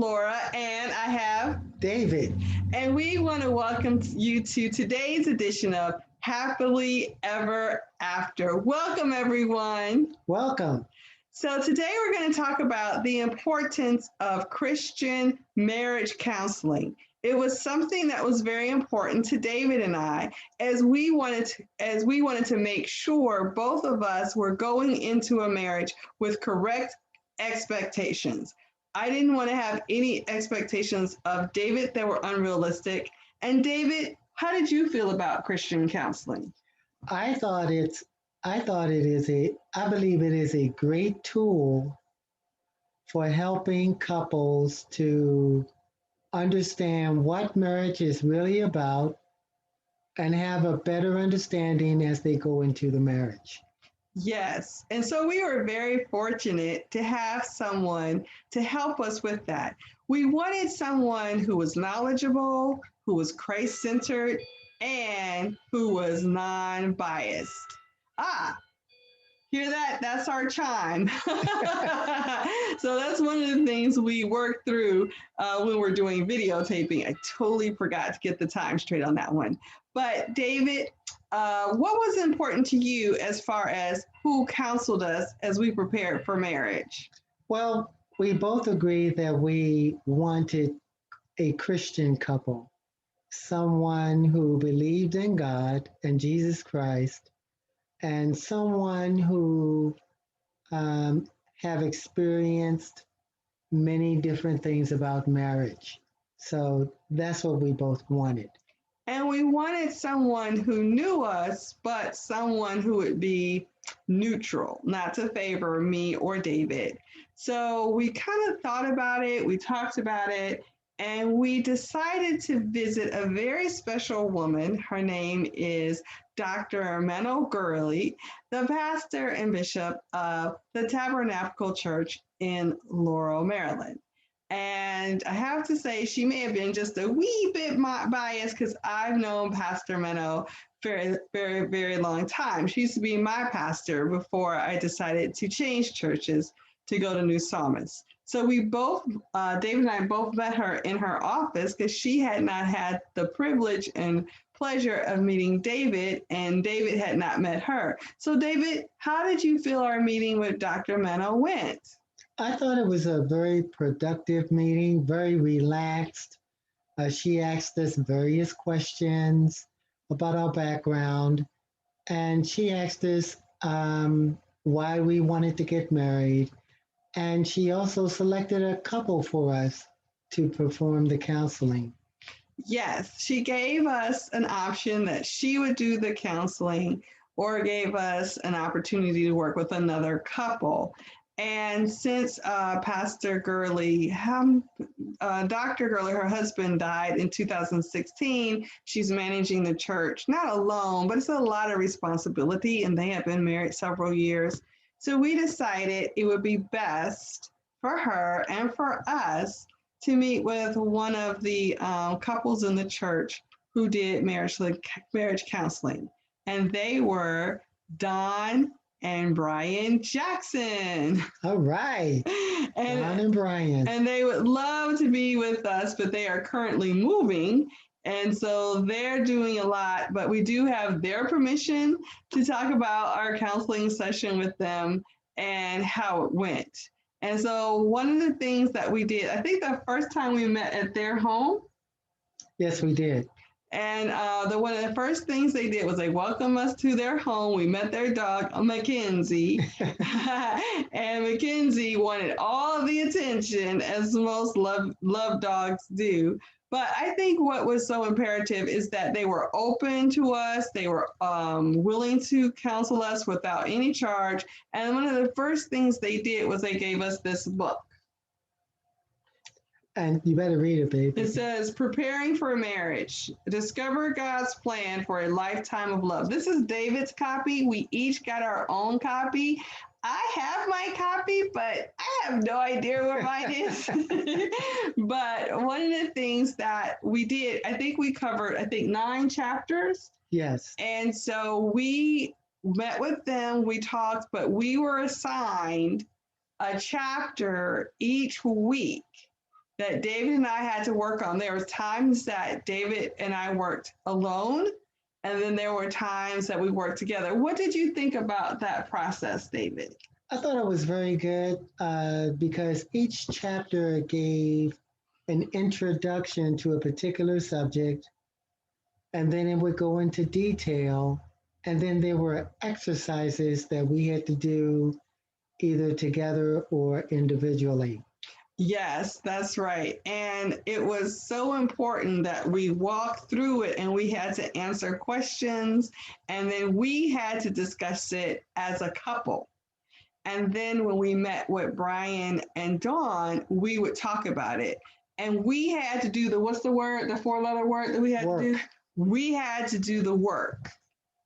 Laura, and I have, David. and we want to welcome you to today's edition of Happily Ever After. Welcome, everyone. Welcome. So, today we're going to talk about the importance of Christian marriage counseling. It was something that was very important to David and I as we wanted to make sure both of us were going into a marriage with correct expectations. I didn't want to have any expectations of David that were unrealistic. And David, how did you feel about Christian counseling? I thought it's I thought it is a I believe it is a great tool for helping couples to understand what marriage is really about and have a better understanding as they go into the marriage. Yes. And so we were very fortunate to have someone to help us with that. We wanted someone who was knowledgeable, who was Christ centered, and who was non biased. Ah, hear that? That's our chime. So that's one of the things we work through when we're doing videotaping. I totally forgot to get the time straight on that one. But David, what was important to you as far as who counseled us as we prepared for marriage? Well, we both agreed that we wanted a Christian couple, someone who believed in God and Jesus Christ, and someone who um, have experienced many different things about marriage. So that's what we both wanted. And we wanted someone who knew us, but someone who would be neutral, not to favor me or David. So we kind of thought about it, we talked about it, and we decided to visit a very special woman. Her name is Dr. Mano Gurley, the pastor and bishop of the Tabernacle Church in Laurel, Maryland. And I have to say, she may have been just a wee bit biased because I've known Pastor Menno for a very, very long time. She used to be my pastor before I decided to change churches to go to New Psalmist. So we both, David and I both met her in her office because she had not had the privilege and pleasure of meeting David, and David had not met her. So, David, how did you feel our meeting with Dr. Menno went? I thought it was a very productive meeting, very relaxed. She asked us various questions about our background, and she asked us why we wanted to get married. And she also selected a couple for us to perform the counseling. Yes, she gave us an option that she would do the counseling or gave us an opportunity to work with another couple. And since Pastor Gurley, Dr. Gurley, her husband died in 2016, she's managing the church, not alone, but it's a lot of responsibility, and they have been married several years. So we decided it would be best for her and for us to meet with one of the couples in the church who did marriage counseling. And they were Don and Brian Jackson. All right, Don and and Brian. and they would love to be with us, but they are currently moving. And so they're doing a lot, but we do have their permission to talk about our counseling session with them and how it went. And so one of the things that we did, I think the first time we met at their home, Yes, we did. and one of the first things they did was they welcomed us to their home. We met their dog, Mackenzie, and Mackenzie wanted all of the attention, as most love dogs do. But I think what was so imperative is that they were open to us. They were willing to counsel us without any charge. And one of the first things they did was they gave us this book. And you better read it, It baby. says, Preparing for Marriage. Discover God's Plan for a Lifetime of Love. This is David's copy. We each got our own copy. I have my copy, but I have no idea where mine is. But one of the things that we did, I think we covered, 9 chapters. Yes. And so we met with them, we talked, but we were assigned a chapter each week. that David and I had to work on. There were times that David and I worked alone, and then there were times that we worked together. What did you think about that process, David? I thought it was very good because each chapter gave an introduction to a particular subject, and then it would go into detail. And then there were exercises that we had to do either together or individually. Yes, that's right. And it was so important that we walked through it and we had to answer questions and then we had to discuss it as a couple. And then when we met with Brian and Dawn, we would talk about it. And we had to do the, what's the word, the 4-letter word that we had Work. to do? We had to do the work.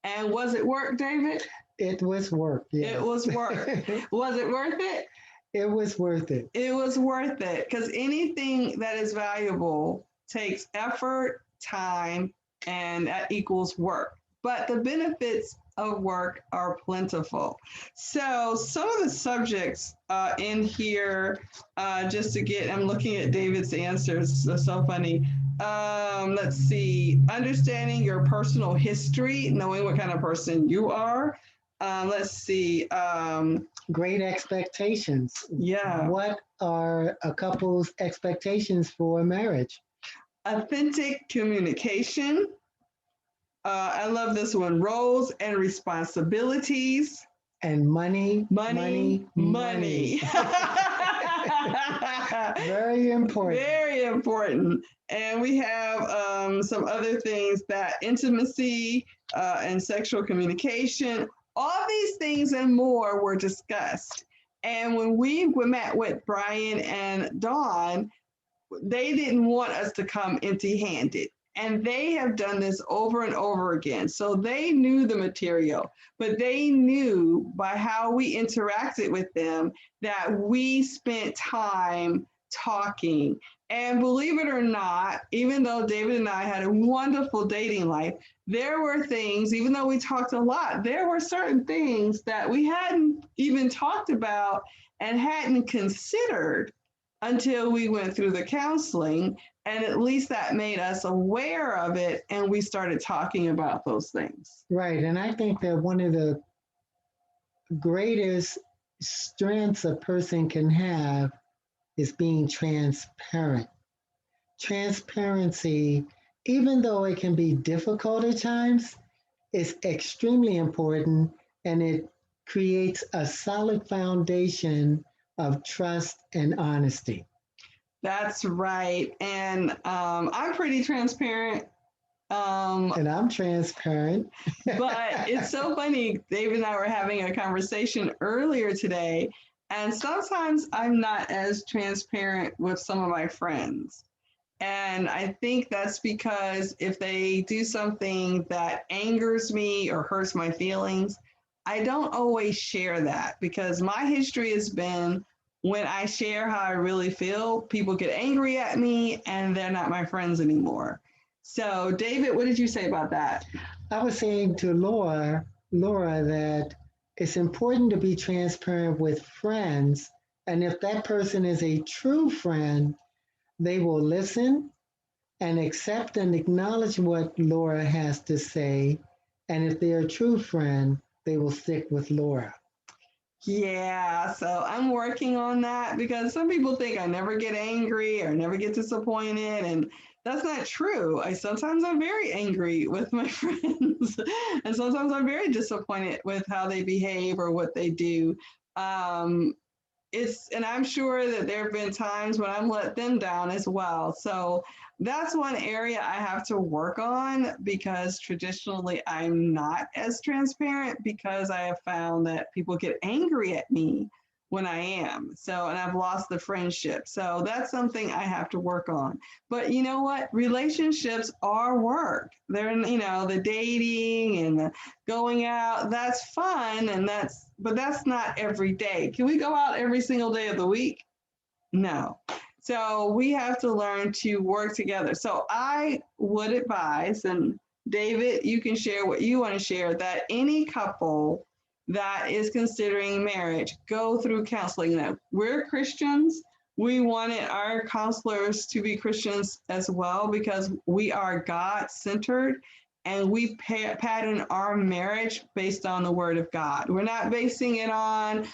And was it work, David? It was work. Yes. It was work. Was it worth it? It was worth it. It was worth it because anything that is valuable takes effort, time, and that equals work. But the benefits of work are plentiful. So some of the subjects in here, just to get, I'm looking at David's answers, so funny. Let's see, understanding your personal history, knowing what kind of person you are. Let's see. Great expectations. Yeah. What are a couple's expectations for marriage? Authentic communication. I love this one. Roles and responsibilities. And money. Money. Very important. Very important. And we have some other things that intimacy and sexual communication, all these things and more were discussed. And when we met with Brian and Dawn, they didn't want us to come empty-handed. And they have done this over and over again. So they knew the material, but they knew by how we interacted with them that we spent time talking. And believe it or not, even though David and I had a wonderful dating life, there were things, even though we talked a lot, there were certain things that we hadn't even talked about and hadn't considered until we went through the counseling. And at least that made us aware of it and we started talking about those things. Right. And I think that one of the greatest strengths a person can have is being transparent. Transparency, even though it can be difficult at times, is extremely important and it creates a solid foundation of trust and honesty. That's right. And I'm pretty transparent. And I'm transparent. But it's so funny. David and I were having a conversation earlier today, and sometimes I'm not as transparent with some of my friends. And I think that's because if they do something that angers me or hurts my feelings, I don't always share that because my history has been when I share how I really feel, people get angry at me and they're not my friends anymore. So, David, what did you say about that? I was saying to Laura that it's important to be transparent with friends. And if that person is a true friend, they will listen and accept and acknowledge what Laura has to say. And if they're a true friend, they will stick with Laura. Yeah, so I'm working on that because some people think I never get angry or never get disappointed, and that's not true. Sometimes I'm very angry with my friends, and sometimes I'm very disappointed with how they behave or what they do. And I'm sure that there have been times when I've let them down as well. So that's one area I have to work on because traditionally I'm not as transparent because I have found that people get angry at me when I am. So, and I've lost the friendship. So that's something I have to work on. But you know what? Relationships are work. They're, the dating and the going out, that's fun. But that's not every day. Can we go out every single day of the week? No. So we have to learn to work together. So I would advise, and David, you can share what you want to share, that any couple that is considering marriage go through counseling. Now, we're Christians. We wanted our counselors to be Christians as well because we are God centered and we pattern our marriage based on the word of God. We're not basing it on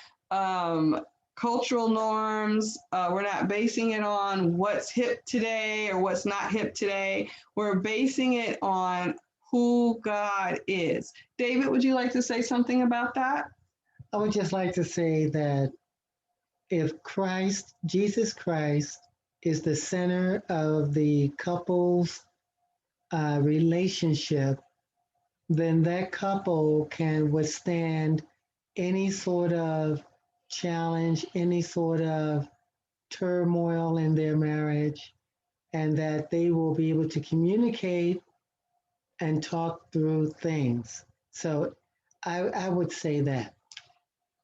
cultural norms. We're not basing it on what's hip today or what's not hip today. We're basing it on who God is. David, would you like to say something about that? I would just like to say that if Christ, Jesus Christ, is the center of the couple's relationship, then that couple can withstand any sort of challenge, any sort of turmoil in their marriage, and that they will be able to communicate and talk through things. So I would say that.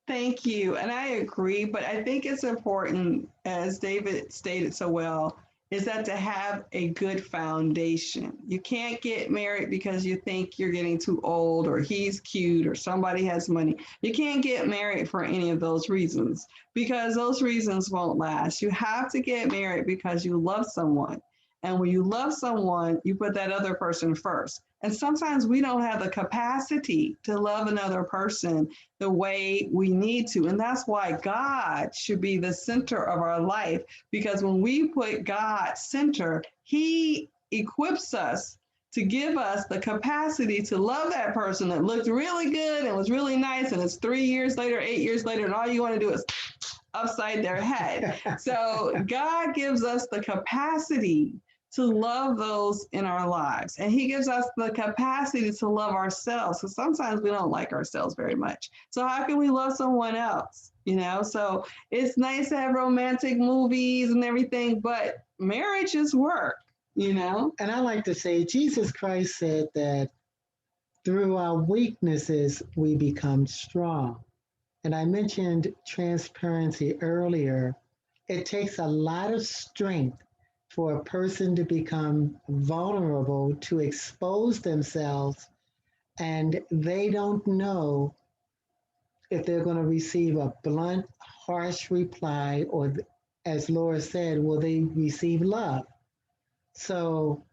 Thank you. And I agree, but I think it's important, as David stated so well, is that to have a good foundation. You can't get married because you think you're getting too old or he's cute or somebody has money. You can't get married for any of those reasons because those reasons won't last. You have to get married because you love someone. And when you love someone, you put that other person first. And sometimes we don't have the capacity to love another person the way we need to. And that's why God should be the center of our life, because when we put God center, He equips us to give us the capacity to love that person that looked really good and was really nice. And it's 3 years later, 8 years later, and all you want to do is upside their head. So God gives us the capacity to love those in our lives. And He gives us the capacity to love ourselves. So sometimes we don't like ourselves very much. So how can we love someone else? You know, so it's nice to have romantic movies and everything, but marriage is work, you know? And I like to say, Jesus Christ said that through our weaknesses, we become strong. And I mentioned transparency earlier. It takes a lot of strength for a person to become vulnerable, to expose themselves, and they don't know if they're going to receive a blunt, harsh reply, or, as Laura said, will they receive love? So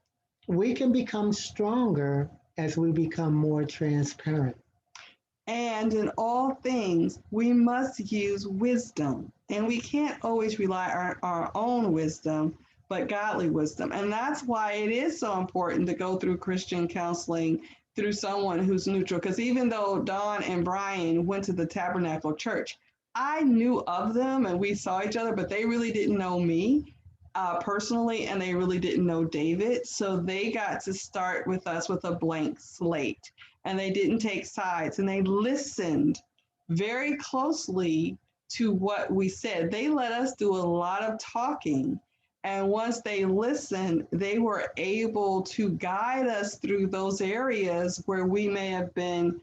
we can become stronger as we become more transparent. And in all things, we must use wisdom. And we can't always rely on our own wisdom, but godly wisdom. And that's why it is so important to go through Christian counseling through someone who's neutral. Because even though Dawn and Brian went to the Tabernacle Church, I knew of them and we saw each other, but they really didn't know me personally, and they really didn't know David. So they got to start with us with a blank slate, and they didn't take sides, and they listened very closely to what we said. They let us do a lot of talking. And once they listened, they were able to guide us through those areas where we may have been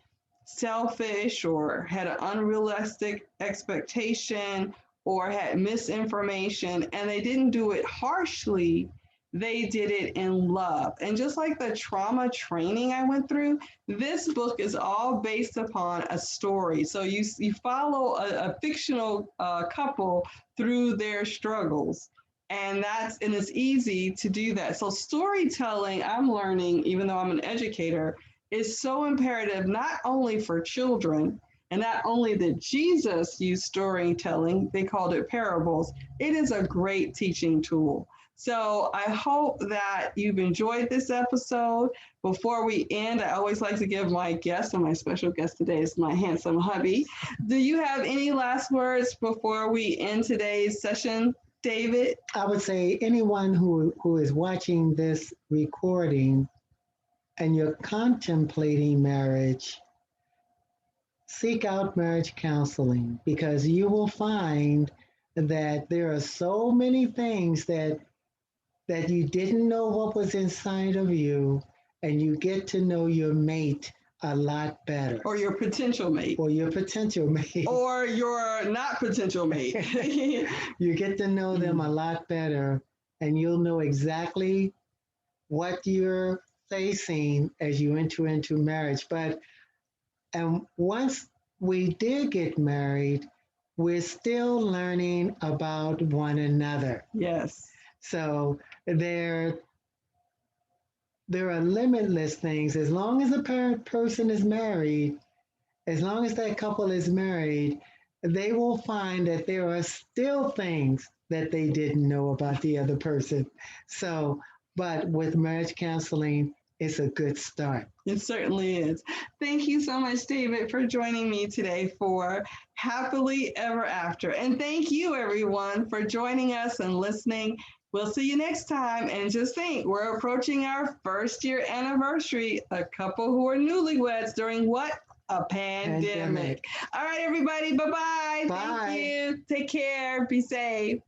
selfish or had an unrealistic expectation or had misinformation, and they didn't do it harshly. They did it in love. And just like the trauma training I went through, this book is all based upon a story. So you follow a fictional couple through their struggles. And it's easy to do that. So storytelling, I'm learning, even though I'm an educator, is so imperative, not only for children, and not only that Jesus used storytelling, they called it parables, it is a great teaching tool. So I hope that you've enjoyed this episode. Before we end, I always like to give my guest, and my special guest today is my handsome hubby. Do you have any last words before we end today's session, David? I would say anyone who is watching this recording and you're contemplating marriage, seek out marriage counseling, because you will find that there are so many things that you didn't know what was inside of you, and you get to know your mate a lot better. Or your potential mate. Or your potential mate. Or your not potential mate. You get to know them a lot better, and you'll know exactly what you're facing as you enter into marriage. And once we did get married, we're still learning about one another. Yes. So there are limitless things. As long as a person is married, as long as that couple is married, they will find that there are still things that they didn't know about the other person. So, but with marriage counseling, it's a good start. It certainly is. Thank you so much, David, for joining me today for Happily Ever After. And thank you, everyone, for joining us and listening. We'll see you next time. And just think, we're approaching our first year anniversary, a couple who are newlyweds during what? A pandemic. All right, everybody. Bye-bye. Bye. Thank you. Take care. Be safe.